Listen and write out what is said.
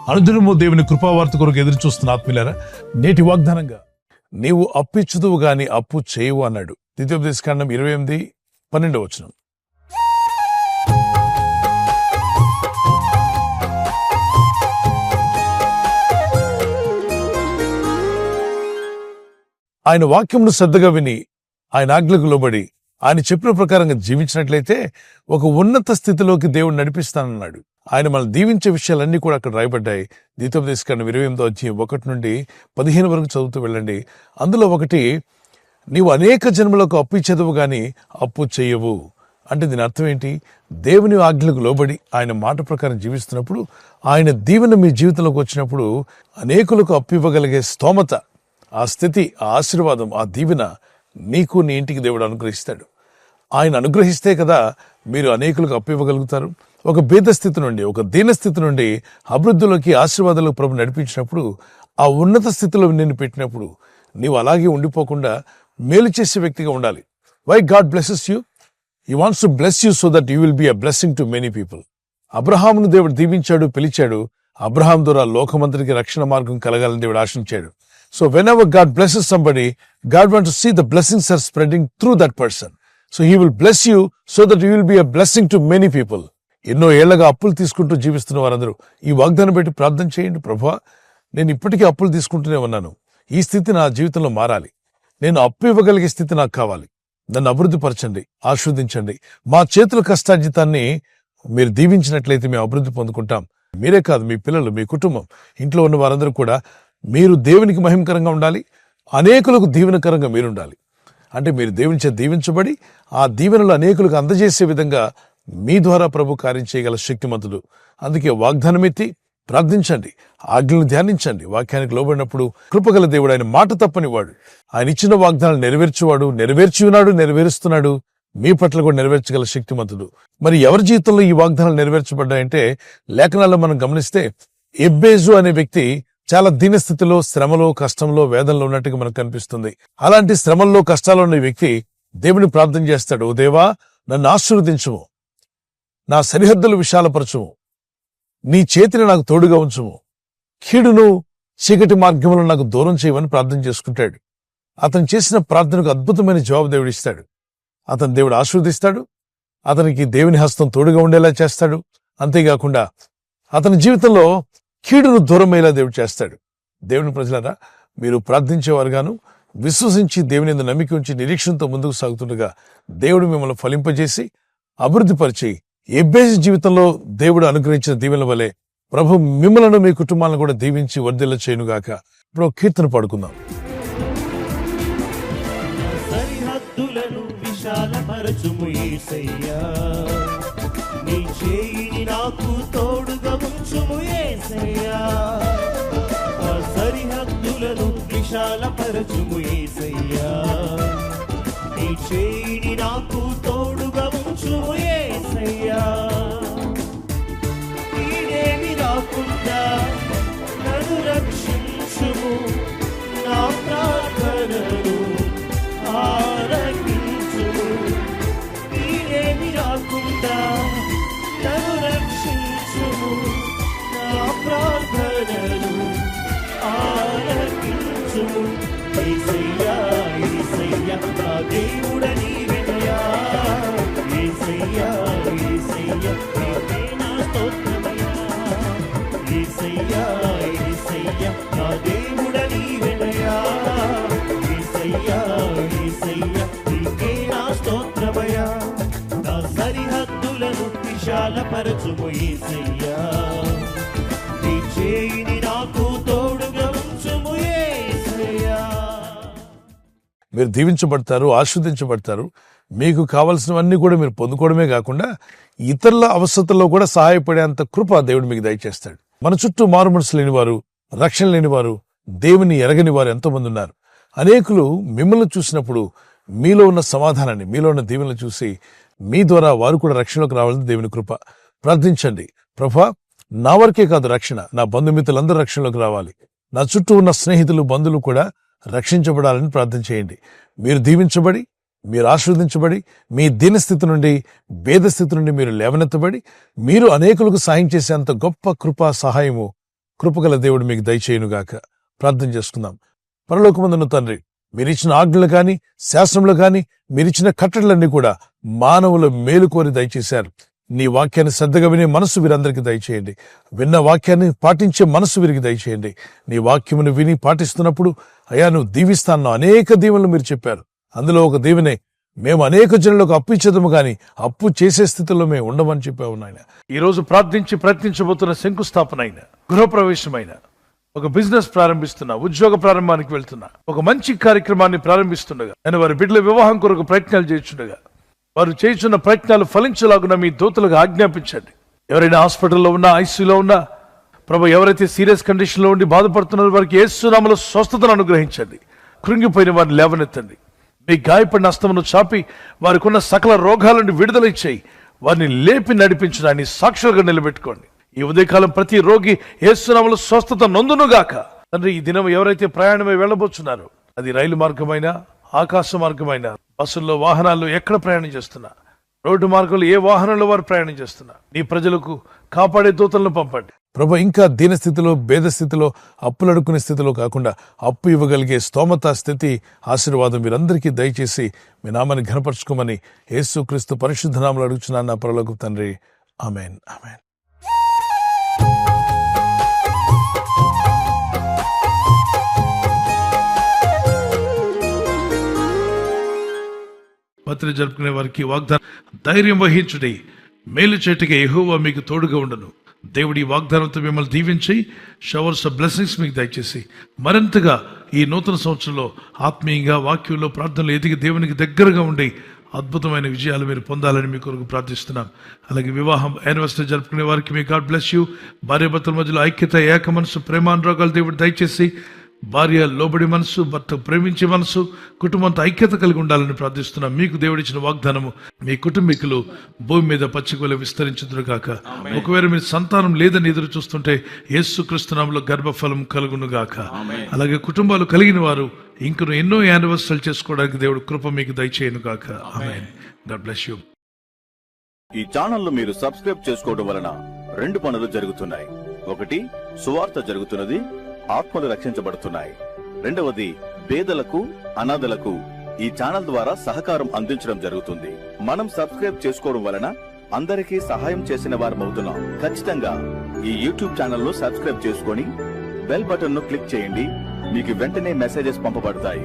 అనుదినము దేవుని కృపావార్త కొరకు ఎదురు చూస్తున్న ఆత్మీయులారా, నేటి వాగ్దానంగా నీవు అప్పిచ్చుదువు గాని అప్పు చేయవు అన్నాడు. ద్వితీయోపదేశకాండం 28:12. ఆయన వాక్యమును శ్రద్ధగా విని ఆయన ఆజ్ఞలకు లోబడి ఆయన చెప్పిన ప్రకారంగా జీవించినట్లయితే ఒక ఉన్నత స్థితిలోకి దేవుడు నడిపిస్తానన్నాడు. ఆయన మనం దీవించే విషయాలన్నీ కూడా అక్కడ రాయబడ్డాయి. ద్వితీయోపదేశకాండం 28:1-15 వరకు చదువుతూ వెళ్ళండి. అందులో ఒకటి, నీవు అనేక జన్మలకు అప్పు ఇచ్చేదవు గాని అప్పు చెయ్యవు అంటే దీని అర్థం ఏంటి? దేవుని ఆజ్ఞలకు లోబడి ఆయన మాట ప్రకారం జీవిస్తున్నప్పుడు, ఆయన దీవెన మీ జీవితంలోకి వచ్చినప్పుడు అనేకులకు అప్పు ఇవ్వగలిగే స్తోమత, ఆ స్థితి, ఆ ఆశీర్వాదం, ఆ దీవెన నీకు నీ ఇంటికి దేవుడు అనుగ్రహిస్తాడు. ఆయన అనుగ్రహిస్తే కదా మీరు అనేకులకు అప్పు ఇవ్వగలుగుతారు. ఒక భేద స్థితి నుండి, ఒక దీన స్థితి నుండి అభివృద్ధిలోకి, ఆశీర్వాదాలకు ప్రభు నడిపించినప్పుడు, ఆ ఉన్నత స్థితిలో నిన్ను పెట్టినప్పుడు నీవు అలాగే ఉండిపోకుండా మేలు చేసే వ్యక్తిగా ఉండాలి. Why God blesses you? He wants to bless you so that you will be a blessing to many people. అబ్రహామును దేవుడు దీవించాడు, పిలిచాడు. అబ్రహాం ద్వారా లోకమంతటికి రక్షణ మార్గం కలగాలని దేవుడు ఆశించాడు. So whenever God blesses somebody, God wants to see the blessings are spreading through that person. So he will bless you so that you will be a blessing to many people. ఎన్నో ఏళ్లగా అప్పులు తీసుకుంటూ జీవిస్తున్న వారందరూ ఈ వాగ్దానం పెట్టి ప్రార్థన చేయండి. ప్రభువా, నేను ఇప్పటికీ అప్పులు తీసుకుంటూనే ఉన్నాను. ఈ స్థితి నా జీవితంలో మారాలి. నేను అప్పు ఇవ్వగలిగే స్థితి నాకు కావాలి. నన్ను అభివృద్ధి పరచండి, ఆశీర్వదించండి. మా చేతుల కష్టార్జితాన్ని మీరు దీవించినట్లయితే మేము అభివృద్ధి పొందుకుంటాం. మీరే కాదు, మీ పిల్లలు, మీ కుటుంబం, ఇంట్లో ఉన్న వారందరూ కూడా మీరు దేవునికి మహిమకరంగా ఉండాలి, అనేకులకు దీవెనకరంగా మీరుండాలి. అంటే మీరు దేవుని చేత దీవించబడి ఆ దీవెనలు అనేకులకు అందజేసే విధంగా మీ ద్వారా ప్రభు కార్యం చేయగల శక్తిమంతుడు. అందుకే వాగ్దానం ఎత్తి ప్రార్థించండి, ఆజ్ఞలను ధ్యానించండి. వాక్యానికి లోబడినప్పుడు కృపగల దేవుడు, ఆయన మాట తప్పనివాడు. ఆయన ఇచ్చిన వాగ్దానాలు నెరవేర్చేవాడు, నెరవేర్చి ఉన్నాడు, నెరవేరుస్తున్నాడు. మీ పట్ల కూడా నెరవేర్చగల శక్తిమంతుడు. మరి ఎవరి జీవితంలో ఈ వాగ్దానాలు నెరవేర్చబడ్డాయంటే, లేఖనాల్లో మనం గమనిస్తే ఎబ్బేజు అనే వ్యక్తి చాలా దీనస్థితిలో, శ్రమలో, కష్టంలో, వేదనలో ఉన్నట్టుగా మనకు కనిపిస్తుంది. అలాంటి శ్రమల్లో, కష్టాల్లో ఉన్న వ్యక్తి దేవుని ప్రార్థన చేస్తాడు. ఓ దేవా, నన్ను ఆశీర్వదించుము, నా సరిహద్దులు విశాలపరచుము, నీ చేతిని నాకు తోడుగా ఉంచుము, కీడును, చీకటి మార్గంలో నాకు దూరం చేయమని ప్రార్థన చేసుకుంటాడు. అతను చేసిన ప్రార్థనకు అద్భుతమైన జవాబు దేవుడు ఇస్తాడు. అతను దేవుడు ఆశీర్వదిస్తాడు, అతనికి దేవుని హస్తం తోడుగా ఉండేలా చేస్తాడు. అంతేకాకుండా అతని జీవితంలో కీడును దూరమయ్యేలా దేవుడు చేస్తాడు. దేవుని ప్రజలారా, మీరు ప్రార్థించేవారుగాను, విశ్వసించి దేవుని యందు నమ్మిక ఉంచి నిరీక్షణతో ముందుకు సాగుతుండగా దేవుడు మిమ్మల్ని ఫలింపజేసి అభివృద్ధిపరిచి, ఎబ్బేజు జీవితంలో దేవుడు అనుగ్రహించిన దీవెనల వలె ప్రభు మిమ్మలను, మీ కుటుంబాలను కూడా దీవించి వర్ధిల్ల చేయునుగాక. ఇప్పుడు కీర్తన పాడుకుందాం. సరిహద్దులను విశాలపరచుము యేసయ్యా, నీ చేయిని నాకు తోడుగా ఉంచుము యేసయ్యా. ఆ సరిహద్దులను విశాలపరచుము యేసయ్యా, నీ చేయిని నాకు తోడుగా ఉంచుము యేసయ్యా. నీవేమి రాకుండా నన్ను రక్షించుము, నా ప్రార్థనను ఆలకించుము. నీవేమి రాకుండా నన్ను రక్షించుము, నా ప్రార్థనను ఆలకించుము. యేసయ్యా, యేసయ్యా, నా దేవుడ నీవెనయా. యేసయ్యా, యేసయ్యా, నీవే నా స్తోత్రమయ్యా. యేసయ్యా, యేసయ్యా, నా దేవుడ నీవెనయా. యేసయ్యా, యేసయ్యా, నీవే నా స్తోత్రమయ్యా. నా సరిహద్దులను విశాలపరచుము యేసయ్యా, నీ చేయిని నాకు తోడుగా ఉంచుము యేసయ్యా. మీరు దీవించబడతారు, ఆశీర్వదించబడతారు. మీకు కావలసినవన్నీ కూడా మీరు పొందుకోవడమే కాకుండా ఇతరుల అవసరతల్లో కూడా సహాయపడేంత కృప దేవుడు మీకు దయచేస్తాడు. మన చుట్టూ మారు మనసు లేనివారు, రక్షణ లేనివారు, దేవుని ఎరగని వారు ఎంతోమంది ఉన్నారు. అనేకులు మిమ్మల్ని చూసినప్పుడు మీలో ఉన్న సమాధానాన్ని, మీలో ఉన్న దీవెనలు చూసి మీ ద్వారా వారు కూడా రక్షణలోకి రావాలని దేవుని కృప. ప్రార్థించండి, ప్రభువా, నా వరకే కాదు రక్షణ, నా బంధుమిత్రులందరూ రక్షణలోకి రావాలి, నా చుట్టూ ఉన్న స్నేహితులు, బంధువులు కూడా రక్షించబడాలని ప్రార్థన చేయండి. మీరు దీవించబడి, మీరు ఆశీర్వదించబడి, మీ దీనస్థితి నుండి, భేదస్థితి నుండి మీరు లేవనెత్తబడి, మీరు అనేకులకు సాయం చేసేంత గొప్ప కృపా సహాయము కృపగల దేవుడు మీకు దయచేయునుగాక. ప్రార్థన చేసుకుందాం. పరలోకమందున్న తండ్రి, మీరిచ్చిన ఆజ్ఞలు కాని, శాసనములు కాని, మీరిచ్చిన కట్టడలన్నీ కూడా మానవుల మేలు కోరి దయచేశారు. నీ వాక్యాన్ని శ్రద్ధగా వినే మనసు వీరందరికీ దయచేయండి. విన్న వాక్యాన్ని పాటించే మనసు వీరికి దయచేయండి. నీ వాక్యమును విని పాటిస్తున్నప్పుడు అయ్యా నువ్వు దీవిస్తాను అనేక దీవెనలు మీరు చెప్పారు. అందులో ఒక దీవెనే, మేము అనేక జనులకు అప్పు ఇచ్చేదము గాని అప్పు చేసే స్థితిలో మేము ఉండమని చెప్పావు నాయన. ఈ రోజు ప్రార్థించి ప్రయత్నించబోతున్న శంకుస్థాపన అయిన, గృహప్రవేశమైన, ఒక బిజినెస్ ప్రారంభిస్తున్నా, ఉద్యోగ ప్రారంభానికి వెళ్తున్నా, ఒక మంచి కార్యక్రమాన్ని ప్రారంభిస్తుండగా, నేను వారి బిడ్డల వివాహం కొరకు ప్రయత్నాలు చేస్తుండగా, వారు చేస్తున్న ప్రయత్నాలు ఫలించలాగున మీ దూతలకు ఆజ్ఞాపించండి. ఎవరైనా హాస్పిటల్లో ఉన్నా, ఐసీయూలో ఉన్నా, ప్రభు ఎవరైతే సీరియస్ కండిషన్ లో ఉండి బాధపడుతున్నారో వారికి యేసు నామములో స్వస్థతను అనుగ్రహించండి. కృంగిపోయిన వారిని లేవనెత్తండి. మీ గాయపడిన హస్తమును చాపి వారికి ఉన్న సకల రోగాల నుండి విడుదల ఇచ్చేయి. వారిని లేపి నడిపించడాన్ని సాక్షులుగా నిలబెట్టుకోండి. ఈ ఉదయకాలం ప్రతి రోగి యేసు నామములో స్వస్థత నొందునుగాక. తండ్రి, ఈ దినం ఎవరైతే ప్రయాణమై వెళ్ళబోతున్నారో, అది రైలు మార్గమైనా, ఆకాశ మార్గమైనా, బస్సుల్లో, వాహనాల్లో ఎక్కడ ప్రయాణం చేస్తున్నా, రోడ్డు మార్గంలో ఏ వాహనంలో వారు ప్రయాణం చేస్తున్నా, నీ ప్రజలకు కాపాడే దూతలను పంపండి ప్రభు. ఇంకా దీనస్థితిలో, భేద స్థితిలో, అప్పులడుకునే స్థితిలో కాకుండా అప్పు ఇవ్వగలిగే స్తోమత స్థితి, ఆశీర్వాదం మీరందరికీ దయచేసి మీ నామాన్ని ఘనపరచుకోమని యేసుక్రీస్తు పరిశుద్ధ నామములో అడుగుచున్నాను నా పరలోకపు తండ్రి. ఆమేన్, ఆమేన్. బర్త్డే జరుపుకునే వారికి వాగ్దానం, ధైర్యం వహించుడి, మేలు చేటుగా యెహోవా మీకు తోడుగా ఉండను. దేవుడి వాగ్దానంతో మిమ్మల్ని దీవించి షవర్స్ ఆఫ్ బ్లెస్సింగ్స్ మీకు దయచేసి మరింతగా ఈ నూతన సంవత్సరంలో ఆత్మీయంగా, వాక్యంలో, ప్రార్థనలు ఎదిగి దేవునికి దగ్గరగా ఉండి అద్భుతమైన విజయాలు మీరు పొందాలని మీ కొరకు ప్రార్థిస్తున్నాం. అలాగే వివాహం యానివర్సరీ జరుపుకునే వారికి మీ గాడ్ బ్లెస్ యూ. భార్యాభర్తల మధ్యలో ఐక్యత, ఏక మనసు, ప్రేమానురాగాలు దేవుడు దయచేసి భార్య లోబడి మనసు, భర్త ప్రేమించే మనసు, కుటుంబంతో ఐక్యత కలిగి ఉండాలని ప్రార్థిస్తున్నాం. మీకు దేవుడిచ్చిన వాగ్దానము మీ కుటుంబీకులు భూమి మీద పచ్చికలు విస్తరించుదురు గాక. ఒకవేళ మీరు సంతానం లేదని ఎదురు చూస్తుంటే యేసుక్రీస్తు నామములో గర్భఫలం కలుగును గాక. అలాగే కుటుంబాలు కలిగిన వారు ఇంకను ఎన్నో యానివర్సరీలు చేసుకోవడానికి దేవుడు కృప మీకు దయచేయను గాక. ఆమేన్. God bless you. ఈ ఛానల్ మీరు సబ్స్క్రైబ్ చేసుకోవడం వలన 2 పనులు జరుగుతున్నాయి. ఒకటి, సువార్త జరుగుతున్నది, ఆత్మలు రక్షించబడుతున్నాయి. రెండవది, పేదలకు, అనాథలకు ఈ ఛానల్ ద్వారా సహకారం అందించడం జరుగుతుంది. మనం సబ్స్క్రైబ్ చేసుకోవడం వలన అందరికీ సహాయం చేసిన వారమవుతున్నాం. ఖచ్చితంగా ఈ యూట్యూబ్ ఛానల్ ను సబ్స్క్రైబ్ చేసుకొని బెల్ బటన్ ను క్లిక్ చేయండి. మీకు వెంటనే మెసేజెస్ పంపబడతాయి.